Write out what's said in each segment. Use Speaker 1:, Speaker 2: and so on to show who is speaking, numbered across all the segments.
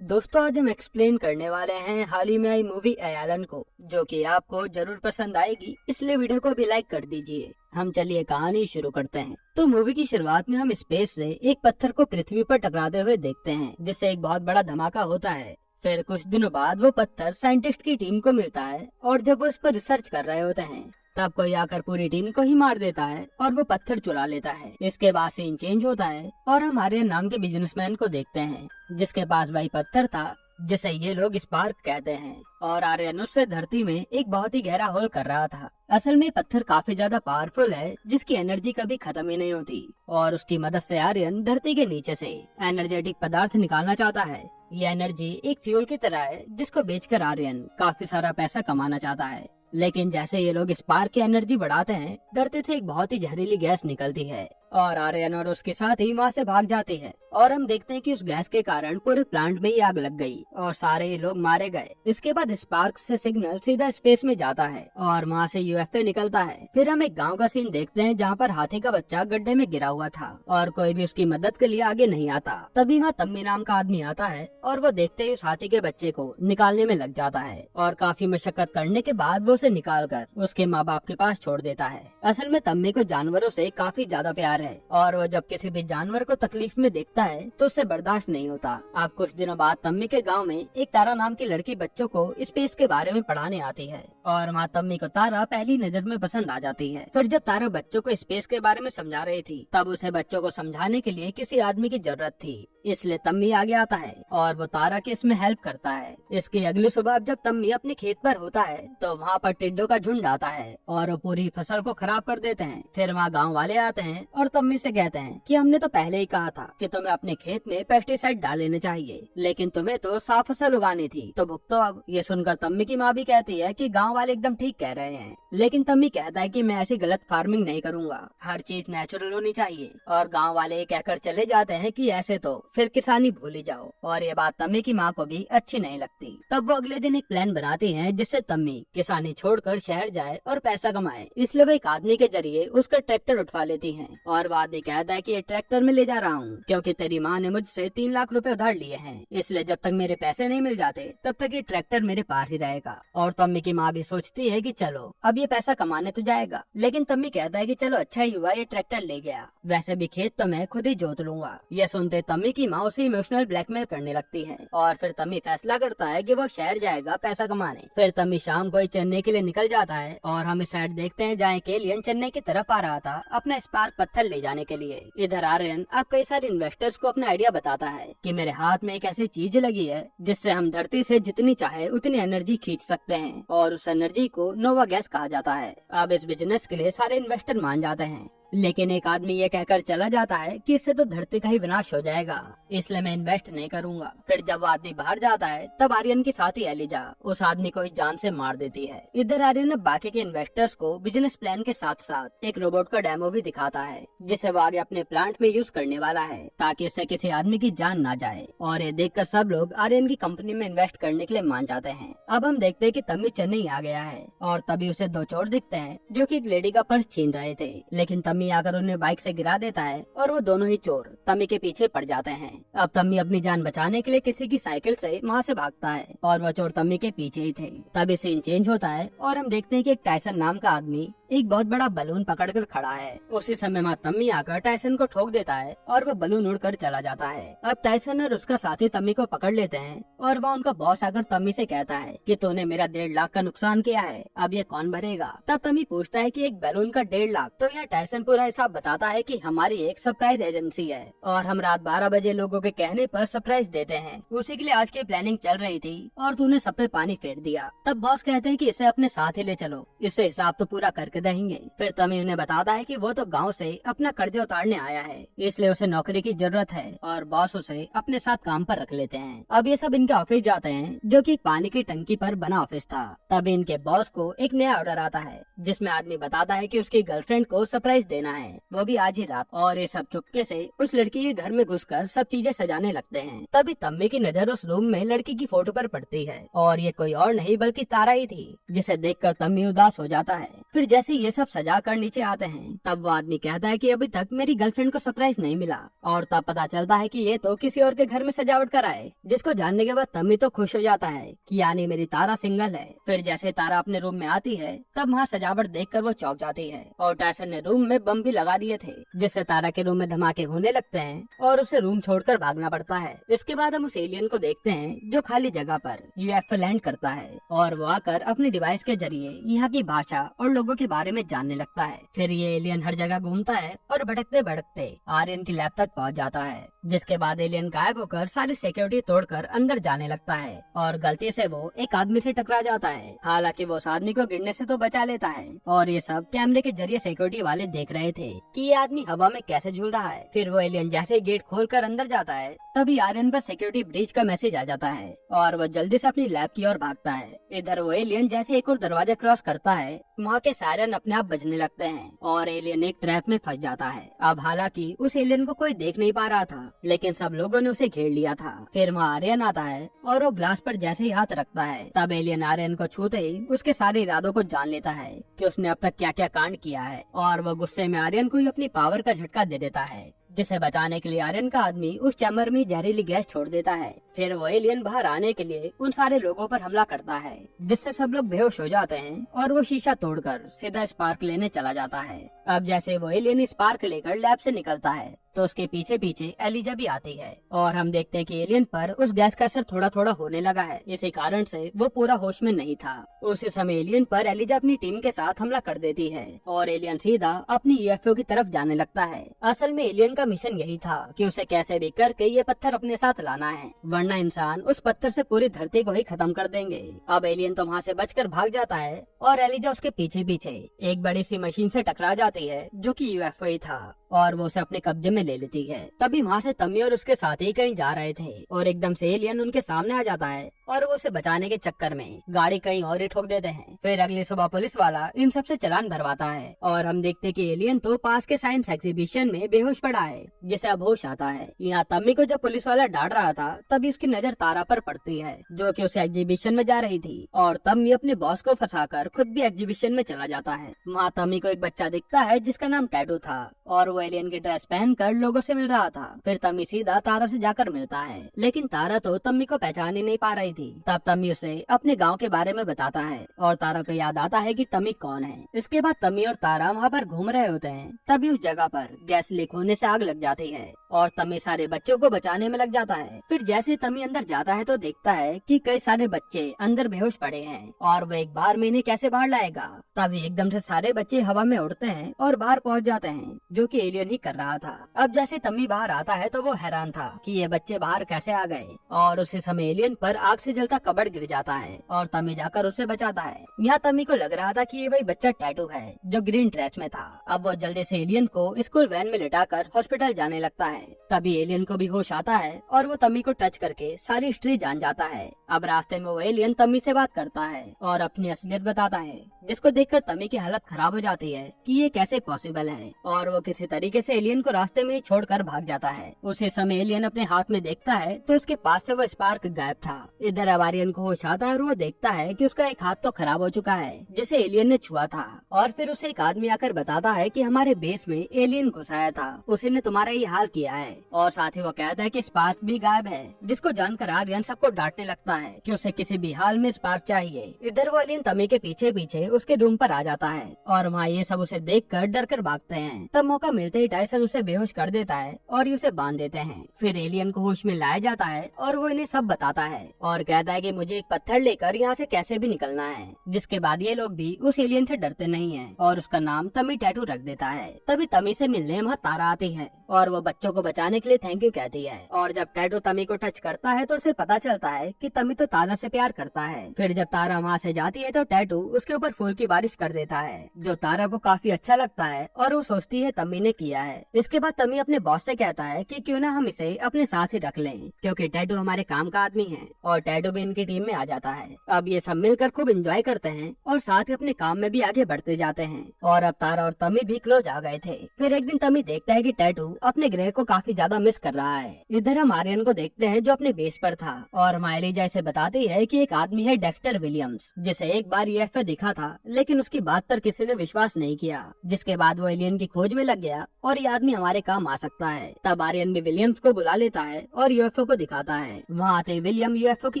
Speaker 1: दोस्तों, आज हम एक्सप्लेन करने वाले हैं हाल ही में आई मूवी एलन को, जो कि आपको जरूर पसंद आएगी, इसलिए वीडियो को भी लाइक कर दीजिए। हम चलिए कहानी शुरू करते हैं। तो मूवी की शुरुआत में हम स्पेस से एक पत्थर को पृथ्वी पर टकराते हुए देखते हैं, जिससे एक बहुत बड़ा धमाका होता है। फिर कुछ दिनों बाद वो पत्थर साइंटिस्ट की टीम को मिलता है और जब वो इस पर रिसर्च कर रहे होते हैं तब कोई आकर पूरी टीम को ही मार देता है और वो पत्थर चुरा लेता है। इसके बाद सीन चेंज होता है और हम आर्यन नाम के बिजनेसमैन को देखते हैं, जिसके पास वही पत्थर था जिसे ये लोग स्पार्क कहते हैं, और आर्यन उससे धरती में एक बहुत ही गहरा होल कर रहा था। असल में पत्थर काफी ज्यादा पावरफुल है, जिसकी एनर्जी कभी खत्म ही नहीं होती, और उसकी मदद से आर्यन धरती के नीचे से एनर्जेटिक पदार्थ निकालना चाहता है। ये एनर्जी एक फ्यूल की तरह है, जिसको बेचकर आर्यन काफी सारा पैसा कमाना चाहता है। लेकिन जैसे ये लोग स्पार्क की एनर्जी बढ़ाते हैं, धरती से एक बहुत ही जहरीली गैस निकलती है और आर्यन और उसके साथ ही वहाँ से भाग जाते हैं। और हम देखते हैं कि उस गैस के कारण पूरे प्लांट में ही आग लग गई और सारे ही लोग मारे गए। इसके बाद स्पार्क से सिग्नल सीधा स्पेस में जाता है और वहाँ से यूएफओ निकलता है। फिर हम एक गांव का सीन देखते हैं, जहाँ पर हाथी का बच्चा गड्ढे में गिरा हुआ था और कोई भी उसकी मदद के लिए आगे नहीं आता। तभी वहाँ तम्मी नाम का आदमी आता है और वो देखते ही उस हाथी के बच्चे को निकालने में लग जाता है और काफी मशक्कत करने के बाद वो उसे निकाल कर उसके माँ बाप के पास छोड़ देता है। असल में तम्मी को जानवरों से काफी ज्यादा प्यार है और वो जब किसी भी जानवर को तकलीफ में देखता है तो उससे बर्दाश्त नहीं होता। अब कुछ दिनों बाद तम्मी के गांव में एक तारा नाम की लड़की बच्चों को स्पेस के बारे में पढ़ाने आती है और वहाँ तम्मी को तारा पहली नजर में पसंद आ जाती है। फिर जब तारा बच्चों को स्पेस के बारे में समझा रही थी, तब उसे बच्चों को समझाने के लिए किसी आदमी की जरूरत थी, इसलिए तम्मी आगे आता है और वो तारा की इसमें हेल्प करता है। इसकी अगली सुबह जब तम्मी अपने खेत पर होता है तो वहाँ पर टिड्डों का झुंड आता है और वो पूरी फसल को खराब कर देते हैं। फिर वहाँ गांव वाले आते हैं और तम्मी से कहते हैं कि हमने तो पहले ही कहा था कि तुम्हें अपने खेत में पेस्टिसाइड डाल लेने चाहिए, लेकिन तुम्हें तो साफ फसल उगानी थी, तो भुगतो अब। ये सुनकर तम्मी की माँ भी कहती है कि गाँव वाले एकदम ठीक कह रहे हैं, लेकिन तम्मी कहता है कि मैं ऐसी गलत फार्मिंग नहीं करूँगा, हर चीज नेचुरल होनी चाहिए। और गाँव वाले कहकर चले जाते हैं कि ऐसे तो फिर किसानी भूल ही जाओ। और ये बात तम्मी की माँ को भी अच्छी नहीं लगती। तब वो अगले दिन एक प्लान बनाती हैं, जिससे तम्मी किसानी छोड़कर शहर जाए और पैसा कमाए। इसलिए वो एक आदमी के जरिए उसका ट्रैक्टर उठवा लेती हैं और वो आदमी कहता है कि ये ट्रैक्टर में ले जा रहा हूँ क्योंकि तेरी माँ ने मुझसे 3 लाख रुपए उधार लिए हैं, इसलिए जब तक मेरे पैसे नहीं मिल जाते तब तक ये ट्रैक्टर मेरे पास ही रहेगा। और तम्मी की माँ भी सोचती है कि चलो अब ये पैसा कमाने तो जाएगा, लेकिन तम्मी कहता है कि चलो अच्छा ही हुआ ये ट्रैक्टर ले गया, वैसे भी खेत तो मैं खुद ही जोत लूंगा। ये सुनते तम्मी की माँ उसे इमोशनल ब्लैकमेल करने लगती है और फिर तम्मी फैसला करता है कि वो शहर जाएगा पैसा कमाने। फिर तम्मी शाम को ही चेन्नई के लिए निकल जाता है और हम इस साइड देखते हैं जहाँ एक एलियन चेन्नई की तरफ आ रहा था अपना स्पार्क पत्थर ले जाने के लिए। इधर आर्यन अब कई सारे इन्वेस्टर्स को अपना आइडिया बताता है कि मेरे हाथ में एक ऐसी चीज लगी है जिससे हम धरती से जितनी चाहे उतनी एनर्जी खींच सकते हैं और उस एनर्जी को नोवा गैस कहा जाता है। अब इस बिजनेस के लिए सारे इन्वेस्टर मान जाते हैं, लेकिन एक आदमी ये कहकर चला जाता है कि इससे तो धरती का ही विनाश हो जाएगा, इसलिए मैं इन्वेस्ट नहीं करूंगा। फिर जब वो आदमी बाहर जाता है तब आर्यन की साथी एलिजा उस आदमी को जान से मार देती है। इधर आर्यन बाकी के इन्वेस्टर्स को बिजनेस प्लान के साथ साथ एक रोबोट का डेमो भी दिखाता है, जिसे वो आगे अपने प्लांट में यूज करने वाला है ताकि इससे किसी आदमी की जान ना जाए। और ये देखकर सब लोग आर्यन की कंपनी में इन्वेस्ट करने के लिए मान जाते हैं। अब हम देखते हैं कि तम्मी चेन्नई आ गया है और तभी उसे 2 चोर दिखते हैं जो कि एक लेडी का पर्स छीन रहे थे, लेकिन तम्मी आकर उन्हें बाइक से गिरा देता है और वो दोनों ही चोर तम्मी के पीछे पड़ जाते हैं। अब तम्मी अपनी जान बचाने के लिए किसी की साइकिल से वहाँ से भागता है और वो चोर तम्मी के पीछे ही थे। तभी सीन चेंज होता है और हम देखते हैं कि एक टाइसन नाम का आदमी एक बहुत बड़ा बलून पकड़कर खड़ा है। उसी समय में तम्मी आकर टाइसन को ठोक देता है और वो बलून उड़कर चला जाता है। अब टाइसन और उसका साथी तम्मी को पकड़ लेते हैं और वह उनका बॉस आकर तम्मी से कहता है कि तूने मेरा 1.5 लाख का नुकसान किया है, अब ये कौन भरेगा। तब तम्मी पूछता है कि एक बैलून का 1.5 लाख। तो यह टाइसन पूरा हिसाब बताता है कि हमारी एक सरप्राइज एजेंसी है और हम रात 12 बजे लोगों के कहने पर सरप्राइज देते हैं, उसी के लिए आज की प्लानिंग चल रही थी और तूने सब पे पानी फेर दिया। तब बॉस कहते हैं कि इसे अपने साथ ही ले चलो, इससे हिसाब तो पूरा करके देंगे। फिर तम्मी उन्हें बताता है कि वो तो गांव से अपना कर्ज उतारने आया है, इसलिए उसे नौकरी की जरूरत है और बॉस उसे अपने साथ काम पर रख लेते हैं। अब ये सब इनके ऑफिस जाते हैं, जो कि पानी की टंकी पर बना ऑफिस था। तभी इनके बॉस को एक नया ऑर्डर आता है, जिसमें आदमी बताता है कि उसकी गर्लफ्रेंड को सरप्राइज देना है, वो भी आज ही रात। और ये सब चुपके से उस लड़की के घर में घुसकर सब चीजें सजाने लगते हैं। तभी तम्मी की नजर उस रूम में लड़की की फोटो पर पड़ती है और ये कोई और नहीं बल्कि तारा ही थी, जिसे देखकर तम्मी उदास हो जाता है। फिर जैसे ये सब सजा कर नीचे आते हैं तब वो आदमी कहता है कि अभी तक मेरी गर्लफ्रेंड को सरप्राइज नहीं मिला, और तब पता चलता है कि ये तो किसी और के घर में सजावट कराए, जिसको जानने के बाद तम्मी तो खुश हो जाता है कि यानी मेरी तारा सिंगल है। फिर जैसे तारा अपने रूम में आती है तब वहाँ सजावट देखकर वो चौंक जाती है, और टायसन ने रूम में बम भी लगा दिए थे, जिससे तारा के रूम में धमाके होने लगते हैं और उसे रूम छोड़कर भागना पड़ता है। इसके बाद हम उस एलियन को देखते हैं जो खाली जगह पर यूएफओ लैंड करता है, और वो आकर अपनी डिवाइस के जरिए यहाँ की भाषा और लोगों के बारे में जानने लगता है। फिर ये एलियन हर जगह घूमता है और भटकते भटकते आर्यन की लैब तक पहुँच जाता है, जिसके बाद एलियन गायब होकर सारी सिक्योरिटी तोड़कर अंदर जाने लगता है, और गलती से वो एक आदमी से टकरा जाता है। हालांकि वो उस आदमी को गिरने से तो बचा लेता है, और ये सब कैमरे के जरिए सिक्योरिटी वाले देख रहे थे कि ये आदमी हवा में कैसे झूल रहा है। फिर वो एलियन जैसे गेट खोलकर अंदर जाता है तभी आर्यन पर सिक्योरिटी ब्रीच का मैसेज आ जाता है, और वो जल्दी से अपनी लैब की ओर भागता है। इधर वो एलियन जैसे एक और दरवाजा क्रॉस करता है, वहाँ के सायरन अपने आप बजने लगते हैं और एलियन एक ट्रैप में फंस जाता है। अब हालांकि उस एलियन को कोई देख नहीं पा रहा था, लेकिन सब लोगों ने उसे घेर लिया था। फिर वहाँ आर्यन आता है और वो ग्लास पर जैसे ही हाथ रखता है तब एलियन आर्यन को छूते ही उसके सारे इरादों को जान लेता है कि उसने अब तक क्या क्या कांड किया है, और वो गुस्से में आर्यन को ही अपनी पावर का झटका दे देता है, जिसे बचाने के लिए आर्यन का आदमी उस चैम्बर में जहरीली गैस छोड़ देता है। फिर वो एलियन बाहर आने के लिए उन सारे लोगों पर हमला करता है, जिससे सब लोग बेहोश हो जाते हैं, और वो शीशा तोड़कर सीधा स्पार्क लेने चला जाता है। अब जैसे वो एलियन स्पार्क लेकर लैब से निकलता है तो उसके पीछे पीछे एलिजा भी आती है, और हम देखते हैं कि एलियन पर उस गैस का असर थोड़ा थोड़ा होने लगा है। इसी कारण से वो पूरा होश में नहीं था। उसी समय एलियन पर एलिजा अपनी टीम के साथ हमला कर देती है, और एलियन सीधा अपनी यूएफओ की तरफ जाने लगता है। असल में एलियन का मिशन यही था कि उसे कैसे भी करके ये पत्थर अपने साथ लाना है, वरना इंसान उस पत्थर से पूरी धरती को ही खत्म कर देंगे। अब एलियन तो वहाँ से बचकर भाग जाता है, और एलिजा उसके पीछे पीछे एक बड़ी सी मशीन से टकरा जाती है जो कि यूएफओ ही था, और वो उसे अपने कब्जे में ले लेती है। तभी वहाँ से तम्मी और उसके साथी कहीं जा रहे थे, और एकदम से एलियन उनके सामने आ जाता है, और वो उसे बचाने के चक्कर में गाड़ी कहीं और ही ठोक देते हैं। फिर अगली सुबह पुलिस वाला इन सब से चालान भरवाता है, और हम देखते कि एलियन तो पास के साइंस एग्जीबिशन में बेहोश पड़ा है, जिसे अब होश आता है। यहाँ तम्मी को जब पुलिस वाला डांट रहा था तभी उसकी नजर तारा पर पड़ती है, जो कि उसे एग्जीबिशन में जा रही थी, और तम्मी अपने बॉस को फंसाकर खुद भी एग्जीबिशन में चला जाता है। वहाँ तम्मी को एक बच्चा दिखता है जिसका नाम टैटू था, और वो एलियन की ड्रेस पहनकर लोगों से मिल रहा था। फिर तम्मी सीधा तारा से जाकर मिलता है, लेकिन तारा तो तम्मी को पहचान ही नहीं पा रही थी। तब तम्मी उसे अपने गांव के बारे में बताता है, और तारा को याद आता है कि तम्मी कौन है। इसके बाद तम्मी और तारा वहाँ पर घूम रहे होते हैं, तभी उस जगह पर गैस लीक होने से आग लग जाती है, और तम्मी सारे बच्चों को बचाने में लग जाता है। फिर जैसे तम्मी अंदर जाता है तो देखता है कि कई सारे बच्चे अंदर बेहोश पड़े हैं, और वो एक बार में इन्हें कैसे बाहर लाएगा। तभी एकदम से सारे बच्चे हवा में उड़ते हैं और बाहर पहुंच जाते हैं, जो कि एलियन ही कर रहा था। अब जैसे तम्मी बाहर आता है तो वो हैरान था कि ये बच्चे बाहर कैसे आ गए, और उसी समय एलियन पर आग से जलता कबड़ गिर जाता है, और तम्मी जाकर उसे बचाता है। यहाँ तम्मी को लग रहा था कि ये वही बच्चा टैटू है जो ग्रीन ड्रेस में था। अब वो जल्दी से एलियन को स्कूल वैन में लिटाकर हॉस्पिटल जाने लगता है। तभी एलियन को भी होश आता है, और वो तम्मी को टच करके सारी हिस्ट्री जान जाता है। अब रास्ते में वो एलियन तम्मी से बात करता है और अपनी असलियत बताता है, जिसको देखकर तम्मी की हालत खराब हो जाती है कि ये कैसे पॉसिबल है, और वो किसी तरीके से एलियन को रास्ते में ही छोड़कर भाग जाता है। उसी समय एलियन अपने हाथ में देखता है तो उसके पास से वो स्पार्क गायब था। इधर अब आर्यन को होश आता है और वो देखता है कि उसका एक हाथ तो खराब हो चुका है, जिसे एलियन ने छुआ था, और फिर उसे एक आदमी आकर बताता है कि हमारे बेस में एलियन घुसाया था, उसी ने तुम्हारा ये हाल किया है। और साथ ही वो कहता है कि स्पार्क भी गायब है, जिसको जानकर आर्यन सबको डांटने लगता है कि उसे किसी भी हाल में स्पार्क चाहिए। इधर वो एलियन तम्मी के पीछे पीछे उसके रूम पर आ जाता है, और वहाँ ये सब उसे देखकर डर कर भागते हैं। तब मौका मिलते ही टायसन उसे बेहोश कर देता है और उसे बांध देते हैं। फिर एलियन को होश में लाया जाता है, और वो इन्हें सब बताता है, और कहता है कि मुझे एक पत्थर लेकर यहाँ से कैसे भी निकलना है। जिसके बाद ये लोग भी उस एलियन से डरते नहीं हैं, और उसका नाम तम्मी टैटू रख देता है। तभी तम्मी से मिलने वहाँ तारा आती है, और वो बच्चों को बचाने के लिए थैंक यू कहती है। और जब टैटू तम्मी को टच करता है तो उसे पता चलता है कि तम्मी तो तारा से प्यार करता है। फिर जब तारा वहाँ से जाती है तो टैटू उसके ऊपर फूल की बारिश कर देता है, जो तारा को काफी अच्छा लगता है, और वो सोचती है तम्मी ने किया है। इसके बाद तम्मी अपने बॉस से कहता है कि क्यों ना हम इसे अपने साथ ही रख लें, क्योंकि टैटू हमारे काम का आदमी है, और टैटू भी इनकी टीम में आ जाता है। अब ये सब मिलकर खूब एंजॉय करते हैं, और साथ ही अपने काम में भी आगे बढ़ते जाते हैं, और अब तारा और तम्मी भी क्लोज आ गए थे। फिर एक दिन तम्मी देखता है कि टैटू अपने ग्रह को काफी ज्यादा मिस कर रहा है। इधर हम आर्यन को देखते हैं जो अपने बेस पर था और एलिजा इसे बताती है कि एक आदमी है डेक्टर विलियम्स जिसे एक बार यूएफओ दिखा था, लेकिन उसकी बात पर किसी ने विश्वास नहीं किया। जिसके बाद वो एलियन की खोज में लग गया और ये आदमी हमारे काम आ सकता है। तब आर्यन भी विलियम्स को बुला लेता है और यूएफओ को दिखाता है। वहाँ आते विलियम यूएफओ की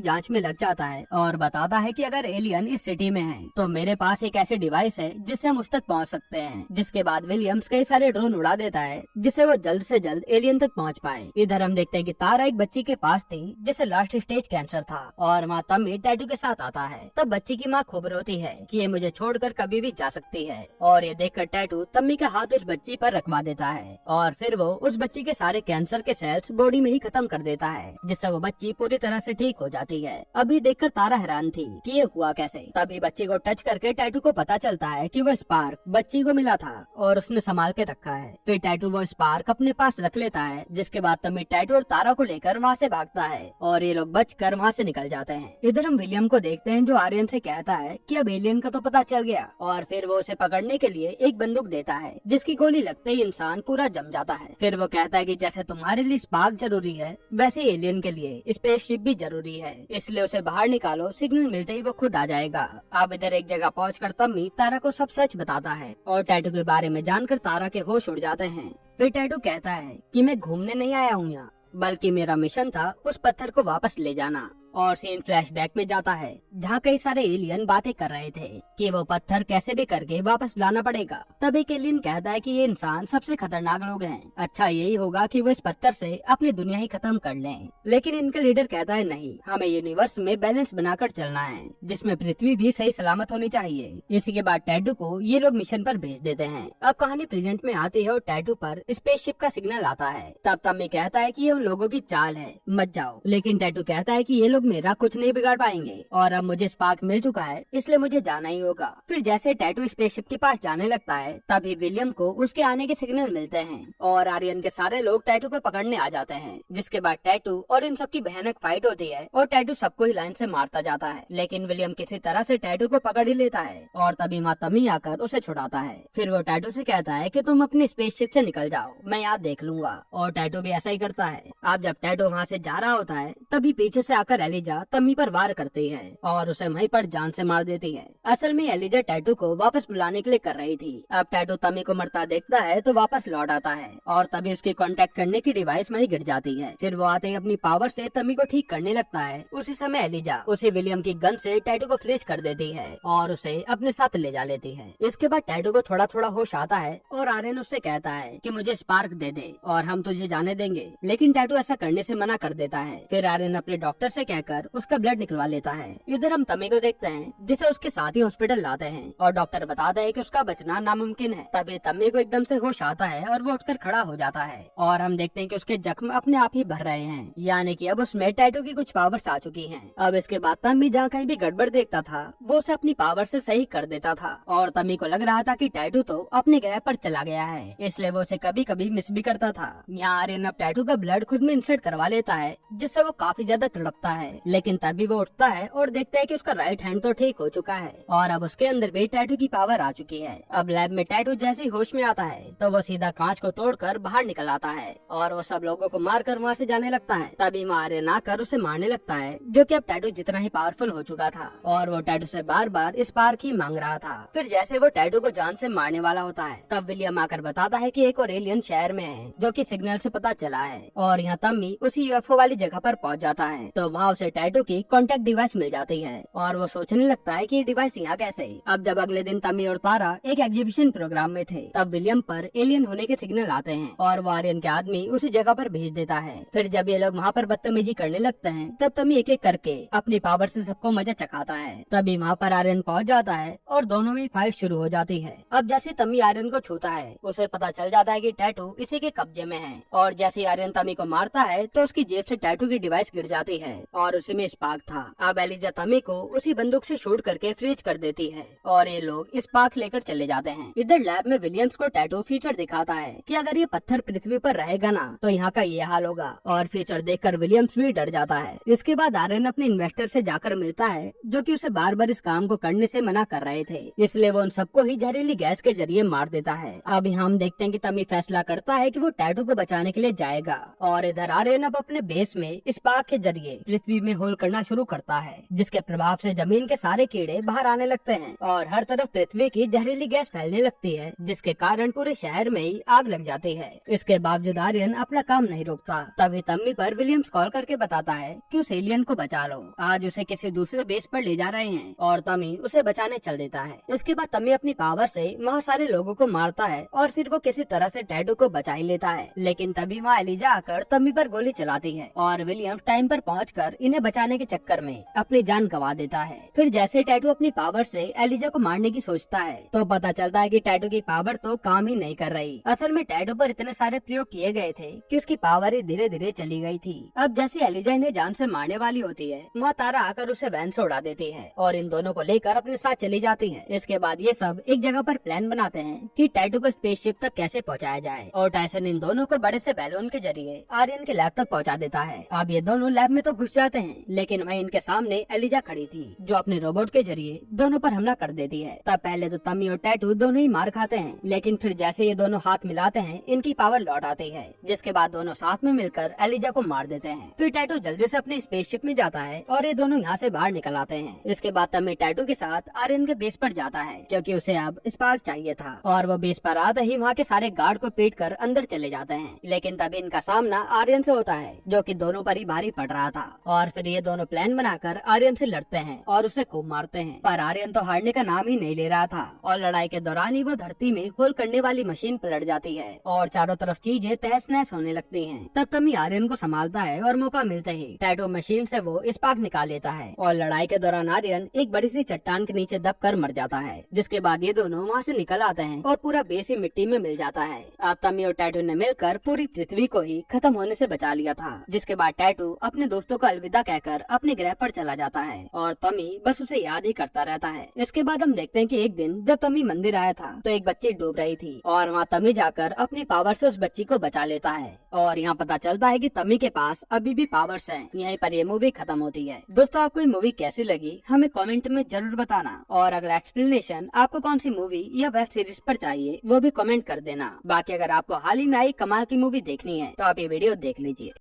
Speaker 1: जांच में लग जाता है और बताता है कि अगर एलियन इस सिटी में है तो मेरे पास एक ऐसी डिवाइस है जिससे हम उस तक पहुँच सकते हैं। जिसके बाद विलियम्स कई सारे ड्रोन उड़ा देता है जिससे वो जल्द से जल्द एलियन तक पहुँच पाए। इधर हम देखते हैं कि तारा एक बच्ची के पास थी जिसे लास्ट स्टेज कैंसर था और वहाँ तम्मी टैटू के साथ आता है। तब बच्ची की माँ खूब रोती है कि ये मुझे छोड़कर कभी भी जा सकती है और ये देखकर टैटू तम्मी का हाथ उस बच्ची पर रखवा देता है और फिर वो उस बच्ची के सारे कैंसर के सेल्स बॉडी में ही खत्म कर देता है जिससे वो बच्ची पूरी तरह से ठीक हो जाती है। अभी देखकर तारा हैरान थी कि ये हुआ कैसे। तभी बच्ची को टच करके टैटू को पता चलता है कि वो स्पार्क बच्ची को मिला था और उसने संभाल के रखा है। फिर टैटू वो स्पार्क अपने पास रख लेता है जिसके बाद तम्मी टैटू और तारा को लेकर वहाँ से भागता है और ये लोग बचकर वहाँ से निकल जाते हैं। इधर हम विलियम को देखते हैं जो आर्यन से कहता है कि अब एलियन का तो पता चल गया और फिर वो उसे पकड़ने के लिए एक बंदूक देता है जिसकी गोली लगते ही इंसान पूरा जम जाता है। फिर वो कहता है कि जैसे तुम्हारे लिए स्पार्क जरूरी है वैसे एलियन के लिए स्पेसशिप भी जरूरी है, इसलिए उसे बाहर निकालो, सिग्नल मिलते ही वो खुद आ जाएगा। अब इधर एक जगह पहुंचकर तम्मी तारा को सब सच बताता है और टैटू के बारे में जानकर तारा के होश उड़ जाते हैं। फिर टैटू कहता है कि मैं घूमने नहीं आया हूँ यहाँ, बल्कि मेरा मिशन था उस पत्थर को वापस ले जाना। और सीन फ्लैशबैक में जाता है जहाँ कई सारे एलियन बातें कर रहे थे कि वो पत्थर कैसे भी करके वापस लाना पड़ेगा। तब एक एलियन कहता है कि ये इंसान सबसे खतरनाक लोग हैं, अच्छा यही होगा कि वो इस पत्थर से अपनी दुनिया ही खत्म कर लें। लेकिन इनका लीडर कहता है नहीं, हमें यूनिवर्स में बैलेंस बनाकर चलना है जिसमें पृथ्वी भी सही सलामत होनी चाहिए। इसी के बाद टैटू को ये लोग मिशन पर भेज देते हैं। अब कहानी प्रेजेंट में आती है और टैटू पर स्पेसशिप का सिग्नल आता है। तब तम्मी कहता है कि ये उन लोगों की चाल है, मत जाओ। लेकिन टैटू कहता है कि ये लोग मेरा कुछ नहीं बिगाड़ पाएंगे और अब मुझे स्पार्क मिल चुका है इसलिए मुझे जाना ही होगा। फिर जैसे टैटू स्पेसशिप के पास जाने लगता है तभी विलियम को उसके आने के सिग्नल मिलते हैं और आर्यन के सारे लोग टैटू को पकड़ने आ जाते हैं। जिसके बाद टैटू और इन सबकी भयानक फाइट होती है और टैटू सबको ही लाइन से मारता जाता है, लेकिन विलियम किसी तरह से टैटू को पकड़ ही लेता है और तभी माँ तम्मी आकर उसे छुड़ाता है। फिर वो टैटू से कहता है कि तुम अपनी स्पेसशिप से निकल जाओ, मैं यहाँ देख लूंगा और टैटू भी ऐसा ही करता है। अब जब टैटू वहाँ से जा रहा होता है तभी पीछे से आकर एलिजा तम्मी पर वार करती है और उसे वहीं पर जान से मार देती है। असल में एलिजा टैटू को वापस बुलाने के लिए कर रही थी। अब टैटू तम्मी को मरता देखता है तो वापस लौट आता है और तभी उसकी कांटेक्ट करने की डिवाइस वहीं गिर जाती है। फिर वो आते ही अपनी पावर से तम्मी को ठीक करने लगता है। उसी समय एलिजा उसे विलियम की गन से टैटू को फ्रीज कर देती है और उसे अपने साथ ले जा लेती है। इसके बाद टैटू को थोड़ा थोड़ा होश आता है और आर्यन उससे कहता है कि मुझे स्पार्क दे दे और हम तुझे जाने देंगे, लेकिन टैटू ऐसा करने से मना कर देता है। फिर आर्यन अपने डॉक्टर से कहकर उसका ब्लड निकलवा लेता है। इधर हम तम्मी को देखते हैं जिसे उसके साथ ही हॉस्पिटल लाते हैं और डॉक्टर बताता है कि उसका बचना नामुमकिन है। तभी तम्मी को एकदम से होश आता है और वो उठकर खड़ा हो जाता है और हम देखते हैं कि उसके जख्म अपने आप ही भर रहे हैं, यानी कि अब उसमें टैटू की कुछ पावर्स आ चुकी हैं। अब इसके बाद तम्मी जहाँ कहीं भी गड़बड़ देखता था वो उसे अपनी पावर से सही कर देता था और तम्मी को लग रहा था कि टैटू तो अपने ग्रह पर चला गया है, इसलिए वो उसे कभी कभी मिस भी करता था। यहाँ आर्यन अब टैटू का ब्लड खुद में इंसर्ट करवा लेता है जिससे वो काफी ज्यादा तड़पता है, लेकिन तभी वो उठता है और देखता है कि उसका राइट हैंड तो ठीक हो चुका है और अब उसके अंदर भी टैटू की पावर आ चुकी है। अब लैब में टैटू जैसे ही होश में आता है तो वो सीधा कांच को तोड़कर बाहर निकल आता है और वो सब लोगों को मारकर वहाँ से जाने लगता है। तभी आर्यन आकर उसे मारने लगता है जो कि अब टैटू जितना ही पावरफुल हो चुका था और वो टैटू से बार बार स्पार्क ही मांग रहा था। फिर जैसे वो टैटू को जान से मारने वाला होता है तब विलियम आकर बताता है कि एक और एलियन शहर में है जो कि सिग्नल से पता चला है और यहाँ तम्मी उसी यूएफओ वाली जगह पर पहुँच जाता है तो वहाँ उसे टैटू की कॉन्टेक्ट डिवाइस मिल जाती है और वो सोचने लगता है कि ये डिवाइस यहाँ कैसे। अब जब अगले दिन तम्मी और तारा एक एग्जीबिशन प्रोग्राम में थे तब विलियम पर एलियन होने के सिग्नल आते हैं और वो आर्यन के आदमी उसी जगह पर भेज देता है। फिर जब ये लोग वहाँ पर बदतमीजी करने लगते हैं तब तम्मी एक एक करके अपनी पावर से सबको मजा चखाता है। तभी वहाँ पर आर्यन पहुँच जाता है और दोनों में फाइट शुरू हो जाती है। अब जैसे तम्मी आर्यन को छूता है उसे पता चल जाता है कि टैटू इसी के कब्जे में है और जैसे आर्यन तम्मी को मारता है तो उसकी जेब से टैटू की डिवाइस गिर जाती है और उसी में स्पार्क था। अब एलिजा तमी को उसी बंदूक से शूट करके फ्रीज कर देती है और ये लोग स्पार्क लेकर चले जाते हैं। इधर लैब में विलियम्स को टैटू फीचर दिखाता है कि अगर ये पत्थर पृथ्वी पर रहेगा ना तो यहाँ का ये हाल होगा, और फीचर देखकर विलियम्स भी डर जाता है। इसके बाद आर्यन अपने इन्वेस्टर से जाकर मिलता है जो कि उसे बार बार इस काम को करने से मना कर रहे थे, इसलिए वो उन सबको ही जहरीली गैस के जरिए मार देता है। अब यहाँ हम देखते हैं कि तमी फैसला करता है कि वो टैटू को बचाने के लिए जाएगा, और इधर आर्यन अब अपने बेस में स्पार्क के जरिए पृथ्वी में होल करना शुरू करता है, जिसके प्रभाव से जमीन के सारे कीड़े बाहर आने लगते हैं और हर तरफ पृथ्वी की जहरीली गैस फैलने लगती है, जिसके कारण पूरे शहर में ही आग लग जाती है। इसके बावजूद आर्यन अपना काम नहीं रोकता। तभी तम्मी पर विलियम्स कॉल करके बताता है कि उस एलियन को बचा लो, आज उसे किसी दूसरे बेस पर ले जा रहे हैं, और तम्मी उसे बचाने चल देता है। इसके बाद तम्मी अपनी पावर से वहाँ सारे लोगों को मारता है और फिर वो किसी तरह से टैटू को बचा ही लेता है, लेकिन तभी वहाँ एलिजा आकर तम्मी पर गोली चलाती है और विलियम्स टाइम पर पहुंचकर इन्हें बचाने के चक्कर में अपनी जान गंवा देता है। फिर जैसे टैटू अपनी पावर से एलिजा को मारने की सोचता है तो पता चलता है कि टैटू की पावर तो काम ही नहीं कर रही। असल में टैटू पर इतने सारे प्रयोग किए गए थे कि उसकी पावर ही धीरे धीरे चली गई थी। अब जैसे एलिजा इन्हें जान से मारने वाली होती है, वहाँ तारा आकर उसे वैन से उड़ा देती है और इन दोनों को लेकर अपने साथ चली जाती है। इसके बाद ये सब एक जगह पर प्लान बनाते हैं कि टैटू को स्पेसशिप तक कैसे पहुँचाया जाए, और टाइसन इन दोनों को बड़े से बैलून के जरिए आर्यन के लैब तक पहुँचा देता है। अब ये दोनों लैब में तो घुस जाते हैं, लेकिन वहीं इनके सामने एलिजा खड़ी थी जो अपने रोबोट के जरिए दोनों पर हमला कर देती है। तब पहले तो तम्मी और टैटू दोनों ही मार खाते हैं, लेकिन फिर जैसे ये दोनों हाथ मिलाते हैं इनकी पावर लौट आती है, जिसके बाद दोनों साथ में मिलकर एलिजा को मार देते हैं। फिर टैटू जल्दी से अपने स्पेसशिप में जाता है और ये दोनों यहाँ से बाहर निकल आते हैं। इसके बाद तम्मी टैटू के साथ आर्यन के बेस पर जाता है क्योंकि उसे अब स्पार्क चाहिए था, और वो बेस पर आते ही वहाँ के सारे गार्ड को पीट कर अंदर चले जाते हैं। लेकिन तभी इनका सामना आर्यन से होता है जो कि दोनों पर ही भारी पड़ रहा था, और फिर ये दोनों प्लान बनाकर आर्यन से लड़ते हैं और उसे खूब मारते हैं, पर आर्यन तो हारने का नाम ही नहीं ले रहा था, और लड़ाई के दौरान ही वो धरती में होल करने वाली मशीन पलट जाती है और चारों तरफ चीजें तहस नहस होने लगती हैं। तब तम्मी आर्यन को संभालता है और मौका मिलते ही टैटू मशीन से वो स्पार्क निकाल लेता है, और लड़ाई के दौरान आर्यन एक बड़ी सी चट्टान के नीचे दब कर मर जाता है, जिसके बाद ये दोनों वहाँ से निकल आते हैं और पूरा बेस ही मिट्टी में मिल जाता है। अब तम्मी और टैटू ने मिलकर पूरी पृथ्वी को ही खत्म होने से बचा लिया था, जिसके बाद टैटू अपने दोस्तों को अलविदा कहकर अपने ग्रह पर चला जाता है और तम्मी बस उसे याद ही करता रहता है। इसके बाद हम देखते हैं कि एक दिन जब तम्मी मंदिर आया था तो एक बच्ची डूब रही थी, और वहाँ तम्मी जाकर अपनी पावर से उस बच्ची को बचा लेता है, और यहाँ पता चलता है कि तम्मी के पास अभी भी पावर्स हैं। यहीं पर ये मूवी खत्म होती है। दोस्तों, आपको ये मूवी कैसी लगी हमें कमेंट में जरूर बताना, और अगला एक्सप्लेनेशन आपको कौन सी मूवी या वेब सीरीज पर चाहिए वो भी कमेंट कर देना। बाकी अगर आपको हाल ही में आई कमाल की मूवी देखनी है तो आप ये वीडियो देख लीजिए।